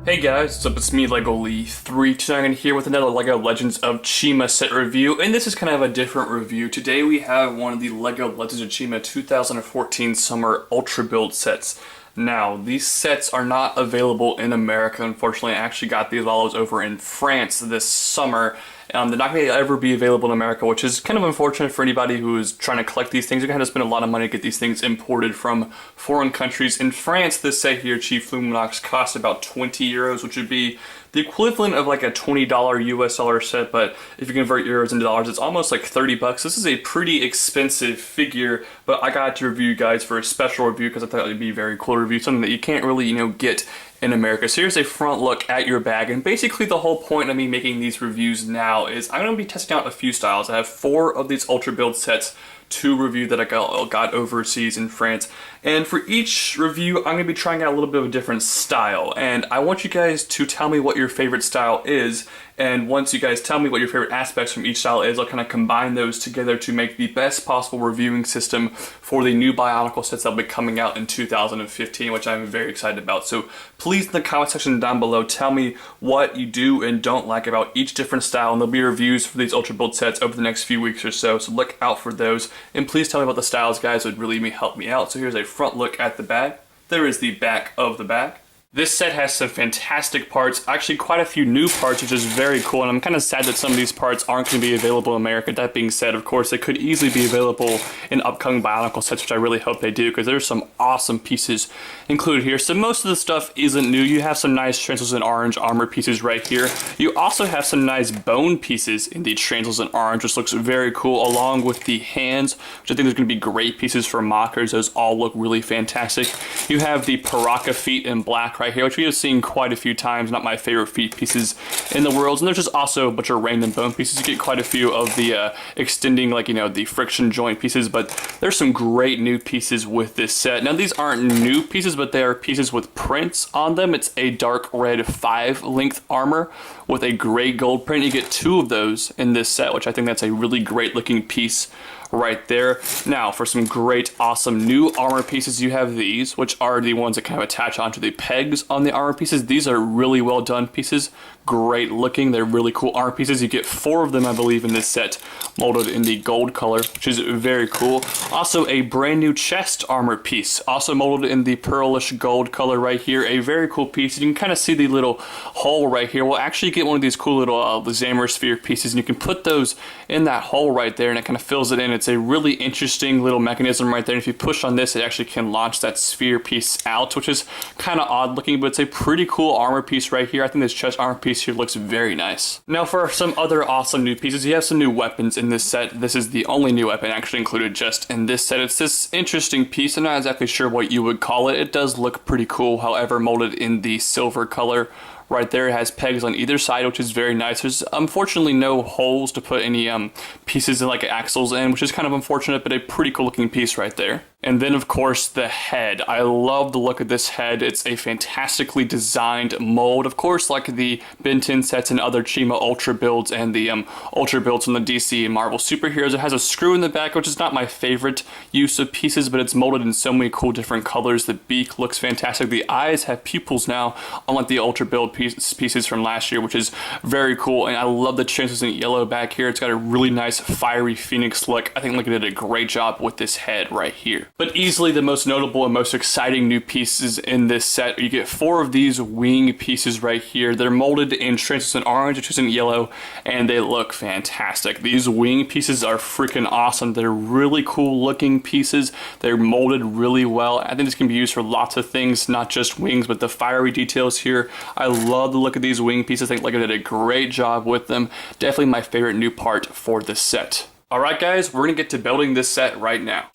Hey guys, what's up? It's me, Lego Lee 329 here with another LEGO Legends of Chima set review, and this is kind of a different review. Today we have one of the LEGO Legends of Chima 2014 Summer Ultra Build sets. Now, these sets are not available in America, unfortunately. I actually got these while I was over in France this summer. They're not going to ever be available in America, which is kind of unfortunate for anybody who is trying to collect these things. You're going to have to spend a lot of money to get these things imported from foreign countries. In France, this set here, Fluminox, costs about 20 euros, which would be the equivalent of like a $20 US dollar set, but if you convert euros into dollars, it's almost like 30 bucks. This is a pretty expensive figure, but I got to review you guys for a special review because I thought it would be a very cool to review, something that you can't really, get in America. So here's a front look at your bag, and basically the whole point of me making these reviews now is I'm going to be testing out a few styles. I have 4 of these Ultra Build sets to review that I got overseas in France, and for each review I'm going to be trying out a little bit of a different style, and I want you guys to tell me what your favorite style is, and once you guys tell me what your favorite aspects from each style is, I'll kind of combine those together to make the best possible reviewing system for the new Bionicle sets that will be coming out in 2015, which I'm very excited about. So please in the comment section down below tell me what you do and don't like about each different style, and there'll be reviews for these Ultra Build sets over the next few weeks or so, so look out for those. And please tell me about the styles, guys. It would really help me out. So here's a front look at the bag. There is the back of the bag. This set has some fantastic parts, actually quite a few new parts, which is very cool, and I'm kind of sad that some of these parts aren't going to be available in America. That being said, of course, they could easily be available in upcoming Bionicle sets, which I really hope they do, because there's some awesome pieces included here. So most of the stuff isn't new. You have some nice translucent orange armor pieces right here. You also have some nice bone pieces in the translucent orange, which looks very cool, along with the hands, which I think there's going to be great pieces for mockers. Those all look really fantastic. You have the Paraka feet in black right here, which we have seen quite a few times. Not my favorite feet pieces in the world. And there's just also a bunch of random bone pieces. You get quite a few of the extending, like, the friction joint pieces, but there's some great new pieces with this set. Now, these aren't new pieces, but they are pieces with prints on them. It's a dark red 5-length armor with a gray gold print. You get 2 of those in this set, which I think that's a really great looking piece right there. Now, for some great, awesome new armor pieces, you have these, which are the ones that kind of attach onto the pegs on the armor pieces. These are really well done pieces, great looking. They're really cool armor pieces. You get 4 of them, I believe, in this set, molded in the gold color, which is very cool. Also, a brand new chest armor piece, also molded in the pearlish gold color right here. A very cool piece. You can kind of see the little hole right here. We'll actually get one of these cool little Xamarin sphere pieces, and you can put those in that hole right there, and it kind of fills it in. It's a really interesting little mechanism right there, and if you push on this, it actually can launch that sphere piece out, which is kind of odd looking, but it's a pretty cool armor piece right here. I think this chest armor piece here looks very nice. Now, for some other awesome new pieces, you have some new weapons in this set. This is the only new weapon actually included just in this set. It's this interesting piece. I'm not exactly sure what you would call it. It does look pretty cool, however, molded in the silver color. Right there, it has pegs on either side, which is very nice. There's unfortunately no holes to put any pieces in, like axles in, which is kind of unfortunate, but a pretty cool looking piece right there. And then, of course, the head. I love the look of this head. It's a fantastically designed mold. Of course, like the Ben 10 sets and other Chima Ultra Builds and the Ultra Builds from the DC and Marvel superheroes, it has a screw in the back, which is not my favorite use of pieces, but it's molded in so many cool different colors. The beak looks fantastic. The eyes have pupils now, unlike the Ultra Build pieces from last year, which is very cool. And I love the translucent yellow back here. It's got a really nice fiery phoenix look. I think Lego did a great job with this head right here. But easily the most notable and most exciting new pieces in this set, you get 4 of these wing pieces right here. They're molded in translucent orange, translucent yellow, and they look fantastic. These wing pieces are freaking awesome. They're really cool looking pieces. They're molded really well. I think this can be used for lots of things, not just wings, but the fiery details here. I love the look of these wing pieces. I think Lego did a great job with them. Definitely my favorite new part for this set. Alright guys, we're going to get to building this set right now.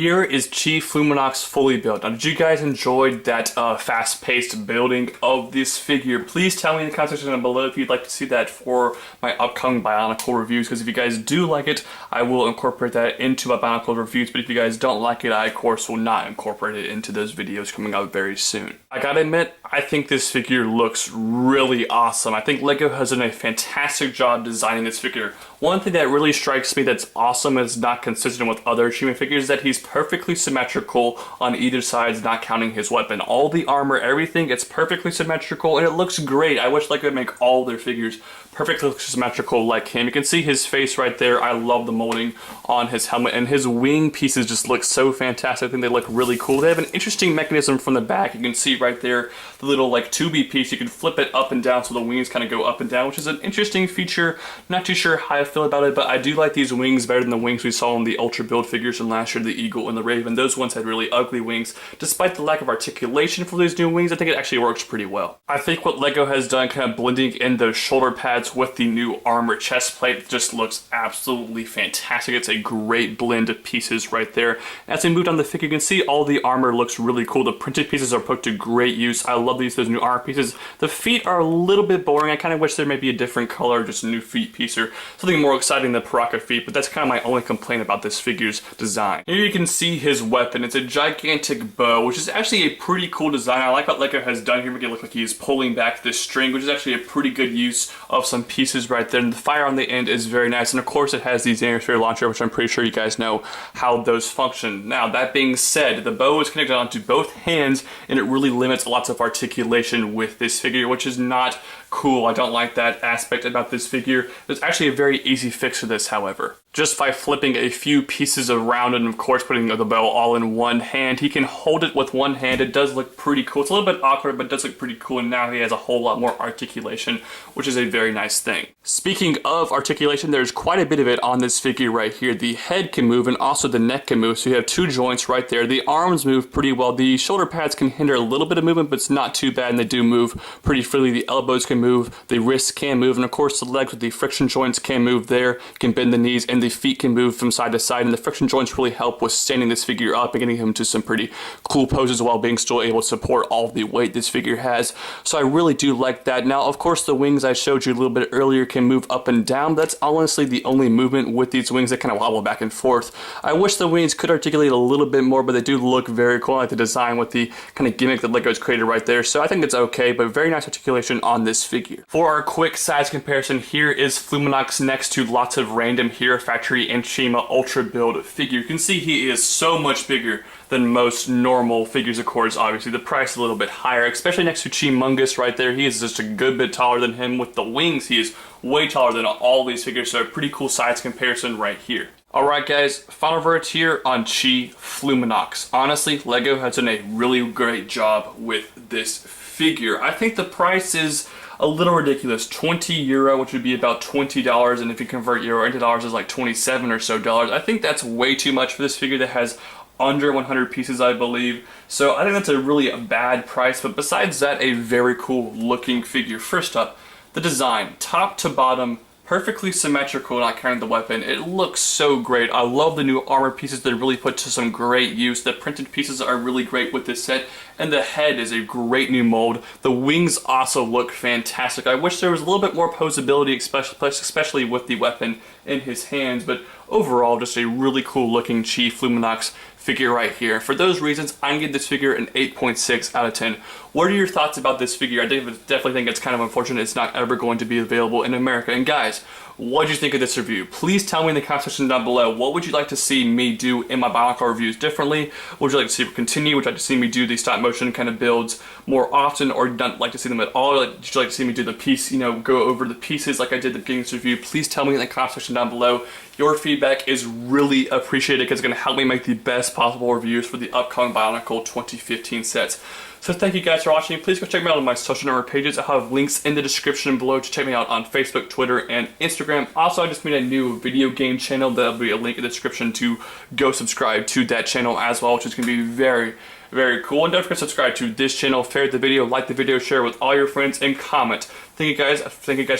Here is Fluminox fully built. Now, did you guys enjoy that fast-paced building of this figure? Please tell me in the comment section down below if you'd like to see that for my upcoming Bionicle reviews, because if you guys do like it, I will incorporate that into my Bionicle reviews, but if you guys don't like it, I of course will not incorporate it into those videos coming out very soon. I gotta admit, I think this figure looks really awesome. I think LEGO has done a fantastic job designing this figure. One thing that really strikes me that's awesome and is not consistent with other Chima figures is that he's perfectly symmetrical on either side, not counting his weapon. All the armor, everything, it's perfectly symmetrical and it looks great. I wish LEGO would make all their figures perfectly symmetrical like him. You can see his face right there. I love the molding on his helmet, and his wing pieces just look so fantastic. I think they look really cool. They have an interesting mechanism from the back. You can see right there the little like tubey piece. You can flip it up and down so the wings kind of go up and down, which is an interesting feature. Not too sure how I feel about it, but I do like these wings better than the wings we saw in the Ultra Build figures from last year, the Eagle and the Raven. Those ones had really ugly wings. Despite the lack of articulation for these new wings, I think it actually works pretty well. I think what LEGO has done, kind of blending in those shoulder pads with the new armor chest plate, just looks absolutely fantastic. It's a great blend of pieces right there. As we move down the figure, you can see all the armor looks really cool. The printed pieces are put to great use. I love those new armor pieces. The feet are a little bit boring. I kind of wish there may be a different color, just a new feet piece or something more exciting than Paraka feet, but that's kind of my only complaint about this figure's design. Here you can see his weapon. It's a gigantic bow, which is actually a pretty cool design. I like what LEGO has done here, make it look like he's pulling back this string, which is actually a pretty good use of some pieces right there. And the fire on the end is very nice. And of course it has these air launcher, which I'm pretty sure you guys know how those function. Now, that being said, the bow is connected onto both hands, and it really limits lots of articulation with this figure, which is not cool. I don't like that aspect about this figure. There's actually a very easy fix for this, however. Just by flipping a few pieces around and of course putting the bow all in one hand, he can hold it with one hand. It does look pretty cool. It's a little bit awkward, but it does look pretty cool, and now he has a whole lot more articulation, which is a very nice thing. Speaking of articulation, there's quite a bit of it on this figure right here. The head can move and also the neck can move, so you have two joints right there. The arms move pretty well. The shoulder pads can hinder a little bit of movement, but it's not too bad, and they do move pretty freely. The elbows can move, the wrists can move, and of course the legs with the friction joints can move there. You can bend the knees, and the feet can move from side to side, and the friction joints really help with standing this figure up and getting him to some pretty cool poses while being still able to support all the weight this figure has. So I really do like that. Now, of course, the wings I showed you a little bit earlier can move up and down. That's honestly the only movement with these wings that kind of wobble back and forth. I wish the wings could articulate a little bit more, but they do look very cool. I like the design with the kind of gimmick that LEGO's created right there. So I think it's okay, but very nice articulation on this figure. For our quick size comparison, here is Fluminox next to lots of random Hero Factory and Chima Ultra Build figure. You can see he is so much bigger than most normal figures, of course. Obviously the price is a little bit higher, especially next to Chimungus right there. He is just a good bit taller than him. With the wings, he is way taller than all these figures, so a pretty cool size comparison right here. Alright guys, final words here on Fluminox. Honestly, LEGO has done a really great job with this figure. I think the price is a little ridiculous. 20 euro, which would be about $20, and if you convert euro into dollars, is like 27 or so dollars. I think that's way too much for this figure that has under 100 pieces, I believe. So I think that's a really bad price, but besides that, a very cool looking figure. First up, the design, top to bottom, perfectly symmetrical, not counting the weapon. It looks so great. I love the new armor pieces that really put to some great use. The printed pieces are really great with this set, and the head is a great new mold. The wings also look fantastic. I wish there was a little bit more posability, especially with the weapon in his hands, but overall, just a really cool looking Fluminox figure right here. For those reasons, I'm gonna give this figure an 8.6 out of 10. What are your thoughts about this figure? I definitely think it's kind of unfortunate it's not ever going to be available in America. And guys, what did you think of this review? Please tell me in the comment section down below. What would you like to see me do in my Bionicle reviews differently? Would you like to see me continue? Would you like to see me do these stop motion kind of builds more often, or not like to see them at all? Would you like to see me do the piece, go over the pieces like I did the beginning of this review? Please tell me in the comment section down below. Your feedback is really appreciated because it's going to help me make the best possible reviews for the upcoming Bionicle 2015 sets. So thank you guys for watching. Please go check me out on my social network pages. I have links in the description below to check me out on Facebook, Twitter, and Instagram. Also, I just made a new video game channel. There'll be a link in the description to go subscribe to that channel as well, which is going to be very, very cool. And don't forget to subscribe to this channel, favorite the video, like the video, share with all your friends, and comment. Thank you guys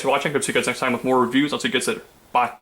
for watching. I'll see you guys next time with more reviews. I'll see you guys later. Bye.